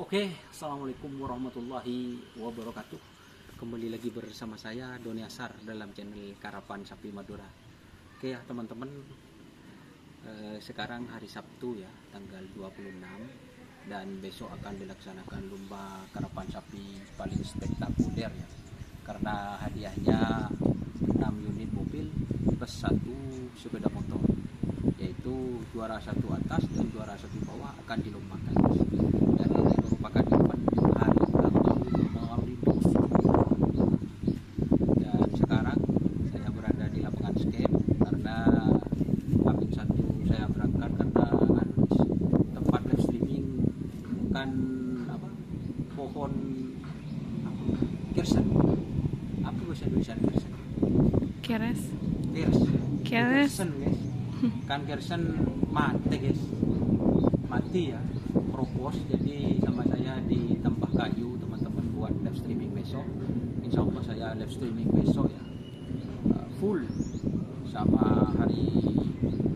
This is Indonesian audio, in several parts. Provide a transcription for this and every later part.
Oke, assalamualaikum warahmatullahi wabarakatuh. Kembali lagi bersama saya Doni Asar dalam channel Karapan Sapi Madura. Oke ya teman-teman, sekarang hari Sabtu ya, tanggal 26, dan besok akan dilaksanakan lomba karapan sapi paling spektakuler ya. Karena hadiahnya 6 unit mobil plus 1 sepeda motor, yaitu juara satu atas dan juara satu bawah akan dilombakan. Dan ini merupakan event hari ulang tahun Maulidus. Dan sekarang saya berada di lapangan skate karena Amin satu saya berangkat karena tempat live streaming bukan pohon kirsen. Apa bahasa Indonesia kirsen? Keres. Kirsen guys. Kan kirsen mati guys, mati ya, propos. Jadi sama saya ditambah kayu teman-teman buat live streaming besok. Insya Allah saya live streaming besok ya, full sama hari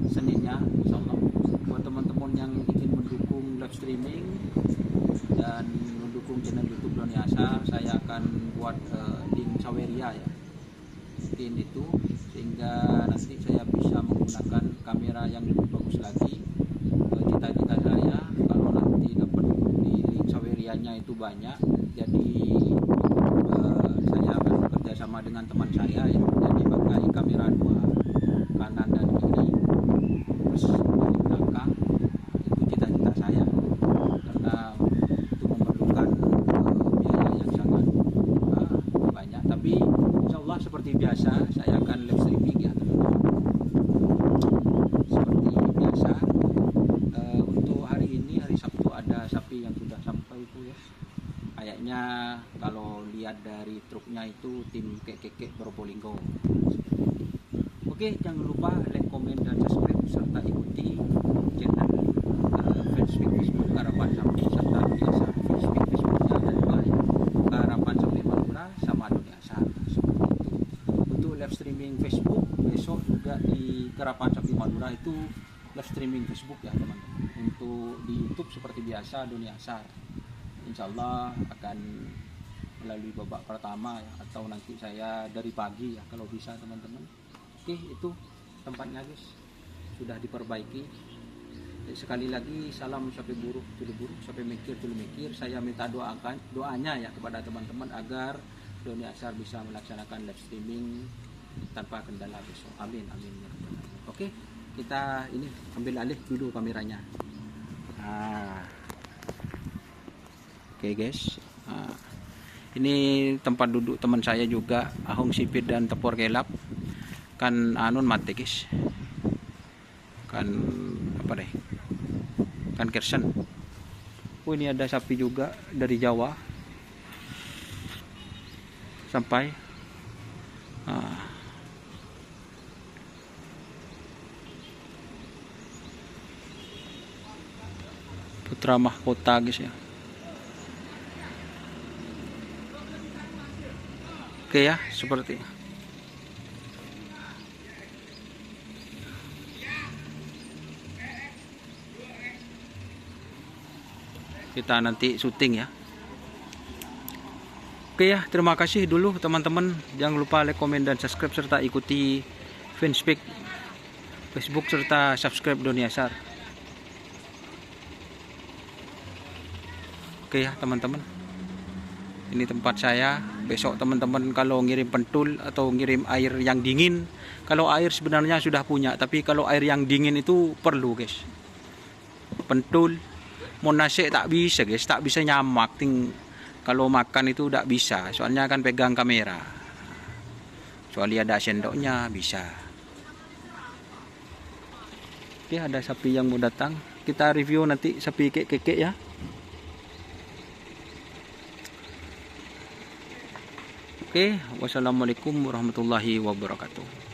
Seninnya Insya Allah. Buat teman-teman yang ingin mendukung live streaming dan mendukung channel YouTube Doni Asar, saya akan buat link Saweria ya, pin itu, sehingga nanti saya bisa menggunakan kamera yang lebih bagus lagi. Cita-cita saya kalau nanti dapat di link Sawerianya itu banyak, jadi saya akan bekerja sama dengan teman saya ya, jadi pakai kamera dua, kanan dan kiri, terus di belakang. Itu cita-cita saya karena itu memerlukan biaya yang sangat banyak, tapi insya Allah seperti biasa saya akan live streaming ya teman-teman. Seperti biasa, untuk hari ini, hari Sabtu, ada sapi yang sudah sampai itu ya. Kayaknya kalau lihat dari truknya itu tim kekek Probolinggo. Oke, jangan lupa like, komen, dan subscribe, serta ikuti channel Facebook Karapan Sapi, serta biasa Facebooknya ada dua ya, Karapan Sapi Madura sama Doni Asar. Seperti itu. Untuk live streaming Facebook besok juga di Karapan Sapi Madura itu live streaming Facebook ya teman-teman. Untuk di YouTube seperti biasa Doni Asar. Insya Allah akan melalui babak pertama ya, atau nanti saya dari pagi ya kalau bisa teman-teman. Oke, itu tempatnya guys, sudah diperbaiki. Sekali lagi salam sapi buruk tulu buruk, sapi mikir tulu mikir. Saya minta doanya ya kepada teman-teman agar Doni Asar bisa melaksanakan live streaming tanpa kendala besok. Amin amin ya. Oke, kita ini ambil alih dulu kameranya. Oke guys, ini tempat duduk teman saya juga, ahong sipit dan tepor kelap. Kan anun mati guys, kan apa deh, kan kersen. Oh, ini ada sapi juga dari Jawa sampai putra mahkota guys ya. Oke ya, seperti kita nanti syuting ya. Oke ya, terima kasih dulu teman-teman. Jangan lupa like, komen, dan subscribe, serta ikuti fanspage Facebook serta subscribe Doni Asar. Oke ya teman-teman, ini tempat saya. Besok teman-teman kalau ngirim pentul atau ngirim air yang dingin, kalau air sebenarnya sudah punya, tapi kalau air yang dingin itu perlu guys. Pentul mau nasi tak bisa guys, tak bisa nyamak. Kalau makan itu tak bisa, soalnya kan pegang kamera. Soalnya ada sendoknya bisa. Oke, ada sapi yang mau datang, kita review nanti sapi kekek ya. Oke, wassalamualaikum warahmatullahi wabarakatuh.